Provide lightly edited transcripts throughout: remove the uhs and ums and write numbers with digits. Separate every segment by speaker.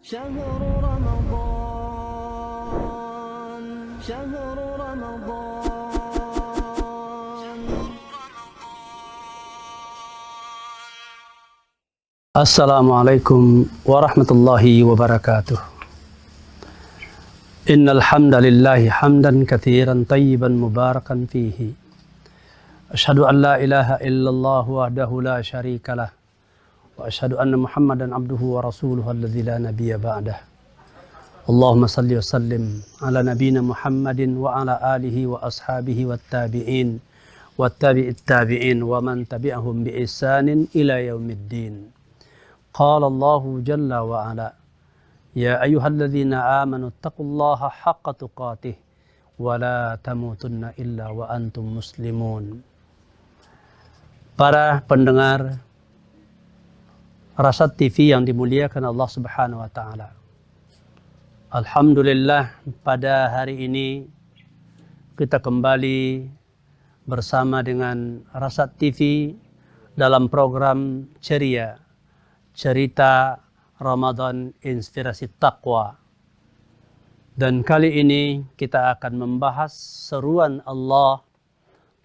Speaker 1: شهر رمضان شهر رمضان.
Speaker 2: Assalamualaikum warahmatullahi wabarakatuh. Innal hamdalillahi hamdan katsiran tayyiban mubarakan fihi. Asyhadu an la ilaha illallah wahdahu la syarikalah wa asyhadu anna Muhammadan abduhu wa rasuluhu alladzi la nabiyya ba'dah. Allahumma salli wa sallim ala nabiyyina Muhammadin wa ala alihi wa ashabihi wat tabi'in wat tabi'it tabi'in wa man tabi'ahum bi ihsanin ila yaumiddin. Qala Allahu jalla wa ala ya ayyuhalladzina amanu taqullaha haqqa tuqatih wa la tamutunna illa wa antum muslimun. Para pendengar Rasad TV yang dimuliakan Allah Subhanahu wa taala. Alhamdulillah, pada hari ini kita kembali bersama dengan Rasad TV dalam program ceria, cerita Ramadan Inspirasi Taqwa. Dan kali ini kita akan membahas seruan Allah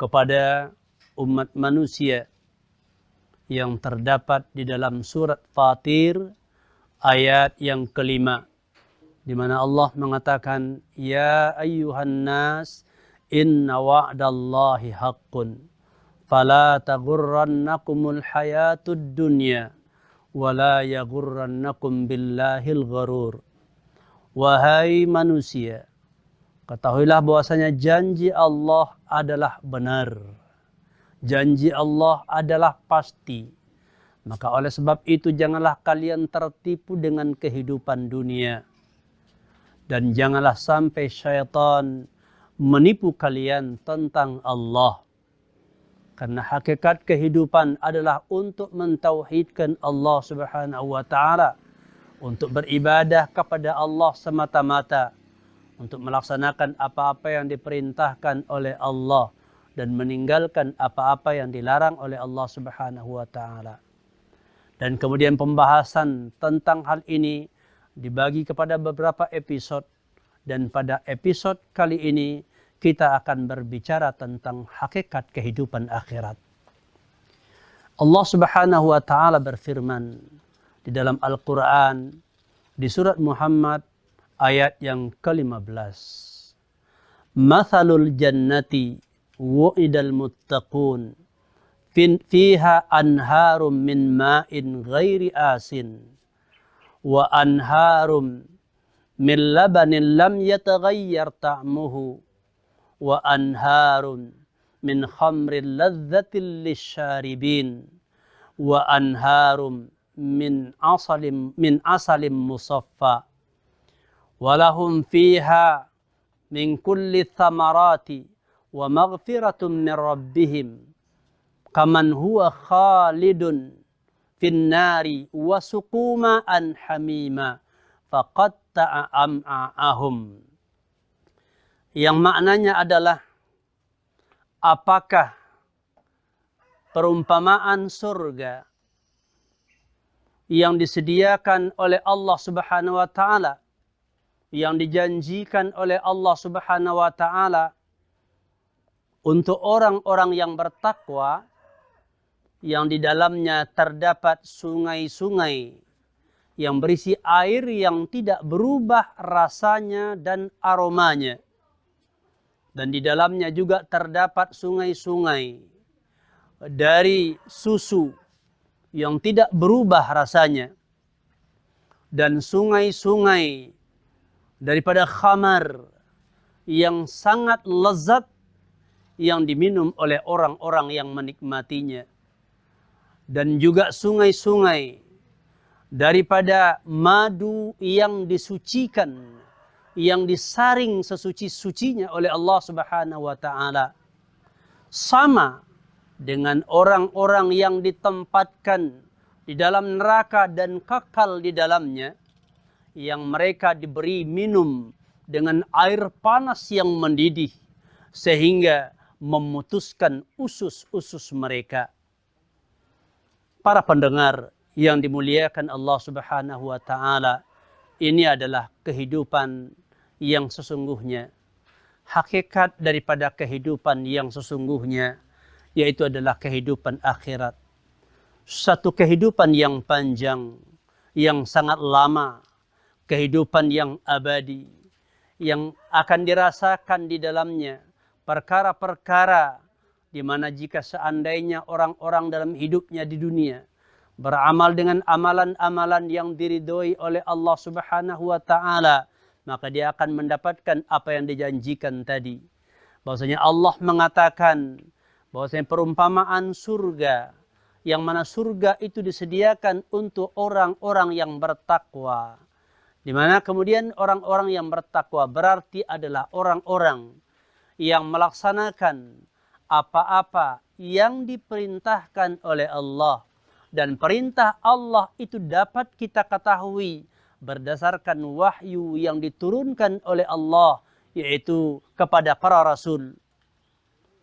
Speaker 2: kepada umat manusia yang terdapat di dalam surat Fatir ayat yang kelima, di mana Allah mengatakan, ya ayyuhan nas inna wa'dallahi haqqun fala taghurrannakumul hayatud dunya wala yaghurrannakum billahil gharur. Wahai manusia, ketahuilah bahwasanya janji Allah adalah benar. Janji Allah adalah pasti. Maka oleh sebab itu janganlah kalian tertipu dengan kehidupan dunia. Dan janganlah sampai syaitan menipu kalian tentang Allah. Karena hakikat kehidupan adalah untuk mentauhidkan Allah Subhanahu wa taala, untuk beribadah kepada Allah semata-mata, untuk melaksanakan apa-apa yang diperintahkan oleh Allah dan meninggalkan apa-apa yang dilarang oleh Allah Subhanahu wa taala. Dan kemudian pembahasan tentang hal ini dibagi kepada beberapa episode, dan pada episode kali ini kita akan berbicara tentang hakikat kehidupan akhirat. Allah Subhanahu wa taala berfirman di dalam Al-Qur'an di surat Muhammad ayat yang ke-15. Mathalul jannati wa'idal muttaqun fiha anharum min ma'in ghairi asin wa anharum min labanin lam yataghayyar ta'muhu wa anharum min khamrin ladzatin lisyaribin wa anharum min asalim musaffa walahum fiha min kulli thamarati wa maghfiratum min rabbihim kaman huwa khalidun fin nari wa suquma an hamima faqatta'a am'a'ahum. Yang maknanya adalah, apakah perumpamaan surga yang disediakan oleh Allah Subhanahu wa taala, yang dijanjikan oleh Allah Subhanahu wa taala untuk orang-orang yang bertakwa, yang di dalamnya terdapat sungai-sungai yang berisi air yang tidak berubah rasanya dan aromanya. Dan di dalamnya juga terdapat sungai-sungai dari susu yang tidak berubah rasanya. Dan sungai-sungai daripada khamar yang sangat lezat yang diminum oleh orang-orang yang menikmatinya. Dan juga sungai-sungai daripada madu yang disucikan, yang disaring sesuci-sucinya oleh Allah Subhanahu wa taala. Sama dengan orang-orang yang ditempatkan di dalam neraka dan kekal di dalamnya, yang mereka diberi minum dengan air panas yang mendidih sehingga memutuskan usus-usus mereka. Para pendengar yang dimuliakan Allah Subhanahu wa taala, ini adalah kehidupan yang sesungguhnya. Hakikat daripada kehidupan yang sesungguhnya yaitu adalah kehidupan akhirat. Satu kehidupan yang panjang, yang sangat lama, kehidupan yang abadi, yang akan dirasakan di dalamnya perkara-perkara di mana jika seandainya orang-orang dalam hidupnya di dunia beramal dengan amalan-amalan yang diridhoi oleh Allah Subhanahu wa taala, maka dia akan mendapatkan apa yang dijanjikan tadi. Bahwasanya Allah mengatakan bahwasanya perumpamaan surga, yang mana surga itu disediakan untuk orang-orang yang bertakwa. Di mana kemudian orang-orang yang bertakwa berarti adalah orang-orang yang melaksanakan apa-apa yang diperintahkan oleh Allah. Dan perintah Allah itu dapat kita ketahui berdasarkan wahyu yang diturunkan oleh Allah, yaitu kepada para rasul.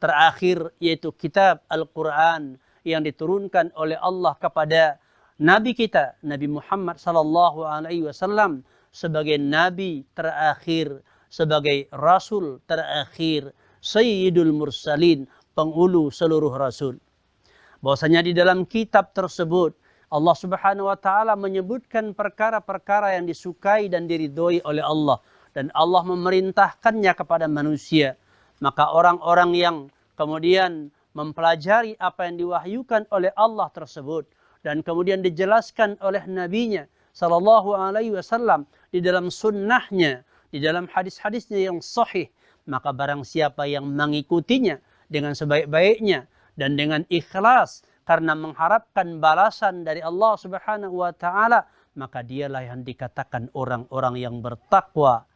Speaker 2: Terakhir yaitu kitab Al-Quran yang diturunkan oleh Allah kepada Nabi kita, Nabi Muhammad sallallahu alaihi wasallam sebagai Nabi terakhir, sebagai Rasul terakhir, Sayyidul Mursalin, penghulu seluruh Rasul. Bahwasanya di dalam kitab tersebut Allah Subhanahu wa taala menyebutkan perkara-perkara yang disukai dan diridhoi oleh Allah, dan Allah memerintahkannya kepada manusia. Maka orang-orang yang kemudian mempelajari apa yang diwahyukan oleh Allah tersebut dan kemudian dijelaskan oleh nabinya sallallahu alaihi wasallam di dalam sunnahnya, di dalam hadis-hadisnya yang sahih, maka barang siapa yang mengikutinya dengan sebaik-baiknya dan dengan ikhlas karena mengharapkan balasan dari Allah Subhanahu wa taala, maka dialah yang dikatakan orang-orang yang bertakwa.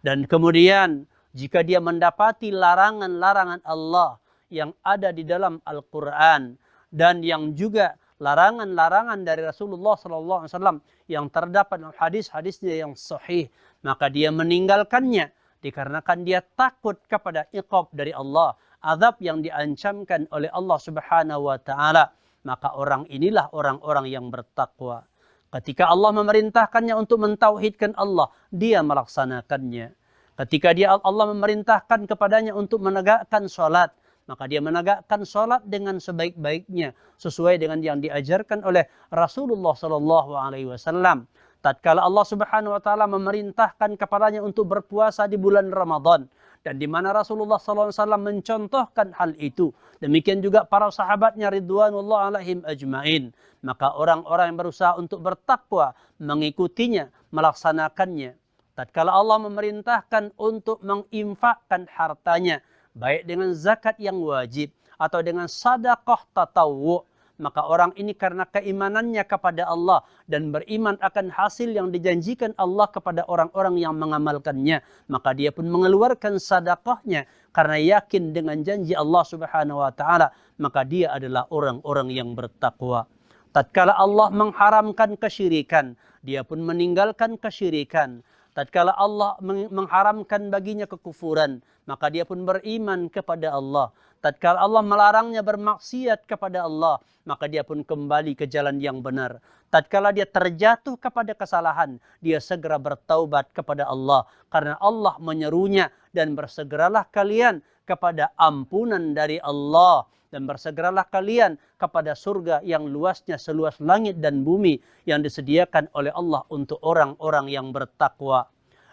Speaker 2: Dan kemudian jika dia mendapati larangan-larangan Allah yang ada di dalam Al-Quran dan yang juga larangan-larangan dari Rasulullah SAW yang terdapat dalam hadis-hadisnya yang sahih, maka dia meninggalkannya dikarenakan dia takut kepada iqab dari Allah, azab yang diancamkan oleh Allah Subhanahu wa taala. Maka orang inilah orang-orang yang bertakwa. Ketika Allah memerintahkannya untuk mentauhidkan Allah, dia melaksanakannya. Ketika Allah memerintahkan kepadanya untuk menegakkan salat, maka dia menegakkan salat dengan sebaik-baiknya sesuai dengan yang diajarkan oleh Rasulullah sallallahu alaihi wasallam. Tatkala Allah Subhanahu wa taala memerintahkan kepadanya untuk berpuasa di bulan Ramadan, dan di mana Rasulullah sallallahu alaihi wasallam mencontohkan hal itu, demikian juga para sahabatnya ridwanullah alaihim ajmain, maka orang-orang yang berusaha untuk bertakwa mengikutinya, melaksanakannya. Tatkala Allah memerintahkan untuk menginfakkan hartanya, baik dengan zakat yang wajib atau dengan sedekah tatawwu, maka orang ini karena keimanannya kepada Allah dan beriman akan hasil yang dijanjikan Allah kepada orang-orang yang mengamalkannya, maka dia pun mengeluarkan sedekahnya karena yakin dengan janji Allah Subhanahu wa taala, maka dia adalah orang-orang yang bertakwa. Tatkala Allah mengharamkan kesyirikan, dia pun meninggalkan kesyirikan. Tatkala Allah mengharamkan baginya kekufuran, maka dia pun beriman kepada Allah. Tatkala Allah melarangnya bermaksiat kepada Allah, maka dia pun kembali ke jalan yang benar. Tatkala dia terjatuh kepada kesalahan, dia segera bertaubat kepada Allah. Karena Allah menyerunya, dan bersegeralah kalian kepada ampunan dari Allah. Dan bersegeralah kalian kepada surga yang luasnya seluas langit dan bumi yang disediakan oleh Allah untuk orang-orang yang bertakwa.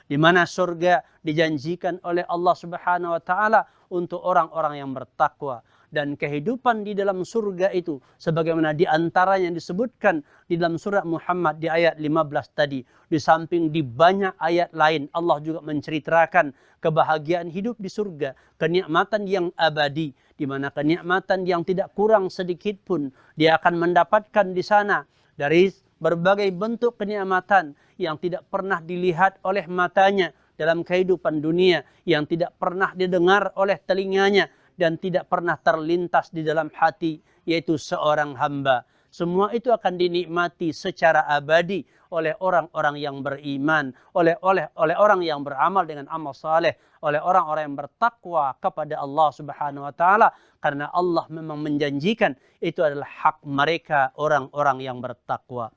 Speaker 2: Di mana surga dijanjikan oleh Allah Subhanahu wa taala untuk orang-orang yang bertakwa. Dan kehidupan di dalam surga itu sebagaimana di antaranya yang disebutkan di dalam surah Muhammad di ayat 15 tadi, di samping di banyak ayat lain Allah juga menceritakan kebahagiaan hidup di surga, kenikmatan yang abadi, di mana kenikmatan yang tidak kurang sedikit pun dia akan mendapatkan di sana dari berbagai bentuk kenikmatan yang tidak pernah dilihat oleh matanya dalam kehidupan dunia, yang tidak pernah didengar oleh telinganya, dan tidak pernah terlintas di dalam hati, yaitu seorang hamba. Semua itu akan dinikmati secara abadi oleh orang-orang yang beriman, oleh orang yang beramal dengan amal saleh, oleh orang-orang yang bertakwa kepada Allah Subhanahu wa taala, karena Allah memang menjanjikan itu adalah hak mereka orang-orang yang bertakwa.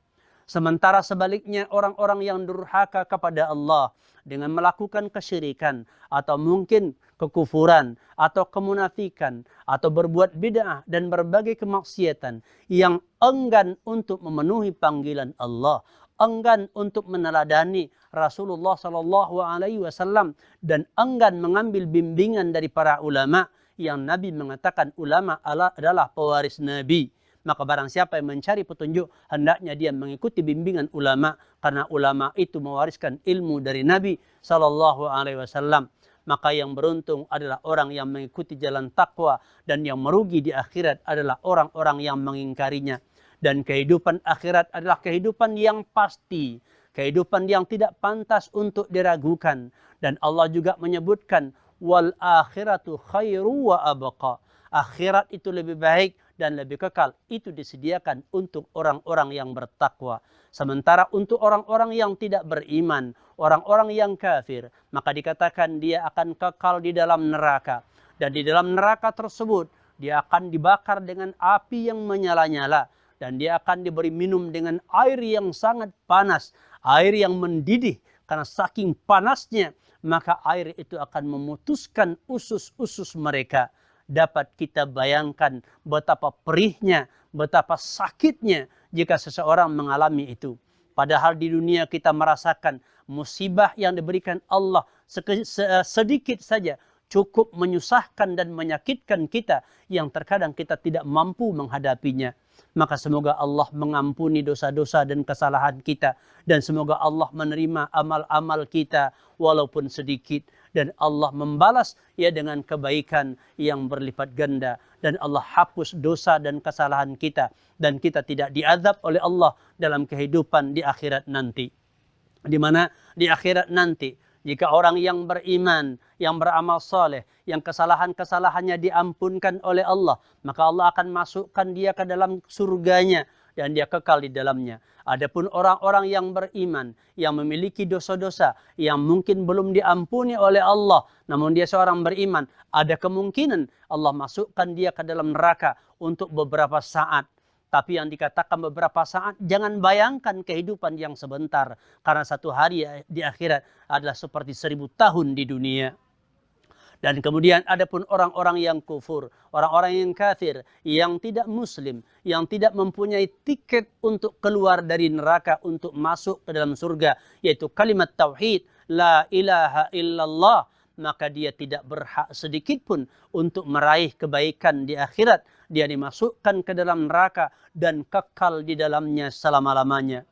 Speaker 2: Sementara sebaliknya orang-orang yang durhaka kepada Allah dengan melakukan kesyirikan atau mungkin kekufuran atau kemunafikan atau berbuat bid'ah dan berbagai kemaksiatan yang enggan untuk memenuhi panggilan Allah, enggan untuk meneladani Rasulullah sallallahu alaihi wasallam dan enggan mengambil bimbingan dari para ulama yang Nabi mengatakan ulama adalah pewaris Nabi. Maka barang siapa yang mencari petunjuk, hendaknya dia mengikuti bimbingan ulama, karena ulama itu mewariskan ilmu dari Nabi sallallahu alaihi wasallam. Maka yang beruntung adalah orang yang mengikuti jalan takwa, dan yang merugi di akhirat adalah orang-orang yang mengingkarinya. Dan kehidupan akhirat adalah kehidupan yang pasti, kehidupan yang tidak pantas untuk diragukan. Dan Allah juga menyebutkan wal akhiratu khairu wa abqa. Akhirat itu lebih baik dan lebih kekal. Itu disediakan untuk orang-orang yang bertakwa. Sementara untuk orang-orang yang tidak beriman, orang-orang yang kafir, maka dikatakan dia akan kekal di dalam neraka. Dan di dalam neraka tersebut, dia akan dibakar dengan api yang menyala-nyala. Dan dia akan diberi minum dengan air yang sangat panas, air yang mendidih. Karena saking panasnya, maka air itu akan memutuskan usus-usus mereka. Dapat kita bayangkan betapa perihnya, betapa sakitnya jika seseorang mengalami itu. Padahal di dunia kita merasakan musibah yang diberikan Allah sedikit saja cukup menyusahkan dan menyakitkan kita yang terkadang kita tidak mampu menghadapinya. Maka semoga Allah mengampuni dosa-dosa dan kesalahan kita. Dan semoga Allah menerima amal-amal kita walaupun sedikit. Dan Allah membalas ya dengan kebaikan yang berlipat ganda. Dan Allah hapus dosa dan kesalahan kita. Dan kita tidak diazab oleh Allah dalam kehidupan di akhirat nanti. Di mana di akhirat nanti, jika orang yang beriman, yang beramal saleh, yang kesalahan-kesalahannya diampunkan oleh Allah, maka Allah akan masukkan dia ke dalam surganya dan dia kekal di dalamnya. Adapun orang-orang yang beriman, yang memiliki dosa-dosa yang mungkin belum diampuni oleh Allah, namun dia seorang beriman, ada kemungkinan Allah masukkan dia ke dalam neraka untuk beberapa saat. Tapi yang dikatakan beberapa saat, jangan bayangkan kehidupan yang sebentar. Karena satu hari di akhirat adalah seperti 1000 tahun di dunia. Dan kemudian ada pun orang-orang yang kufur, orang-orang yang kafir, yang tidak muslim, yang tidak mempunyai tiket untuk keluar dari neraka untuk masuk ke dalam surga, yaitu kalimat tauhid, la ilaha illallah. Maka dia tidak berhak sedikit pun untuk meraih kebaikan di akhirat. Dia dimasukkan ke dalam neraka dan kekal di dalamnya selama-lamanya.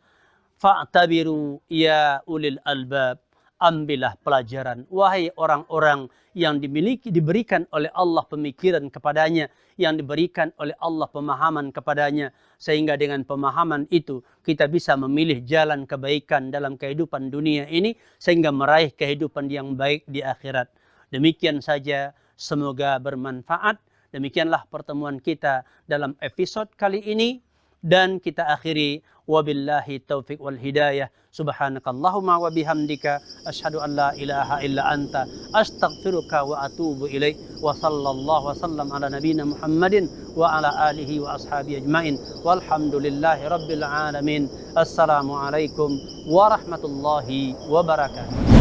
Speaker 2: Fa'tabiru ya ulil albab. Ambillah pelajaran, wahai orang-orang yang diberikan oleh Allah pemikiran kepadanya, yang diberikan oleh Allah pemahaman kepadanya, sehingga dengan pemahaman itu kita bisa memilih jalan kebaikan dalam kehidupan dunia ini, sehingga meraih kehidupan yang baik di akhirat. Demikian saja, semoga bermanfaat. Demikianlah pertemuan kita dalam episode kali ini. Dan kita akhiri wabillahi taufiq wal hidayah. Subhanakallahumma wa bihamdika asyhadu an la ilaha illa anta astaghfiruka wa atubu ilaik. Wa sallallahu wasallam ala nabiyyina Muhammadin wa ala alihi wa ashabihi ajmain. Walhamdulillahi rabbil alamin. Assalamualaikum warahmatullahi wabarakatuh.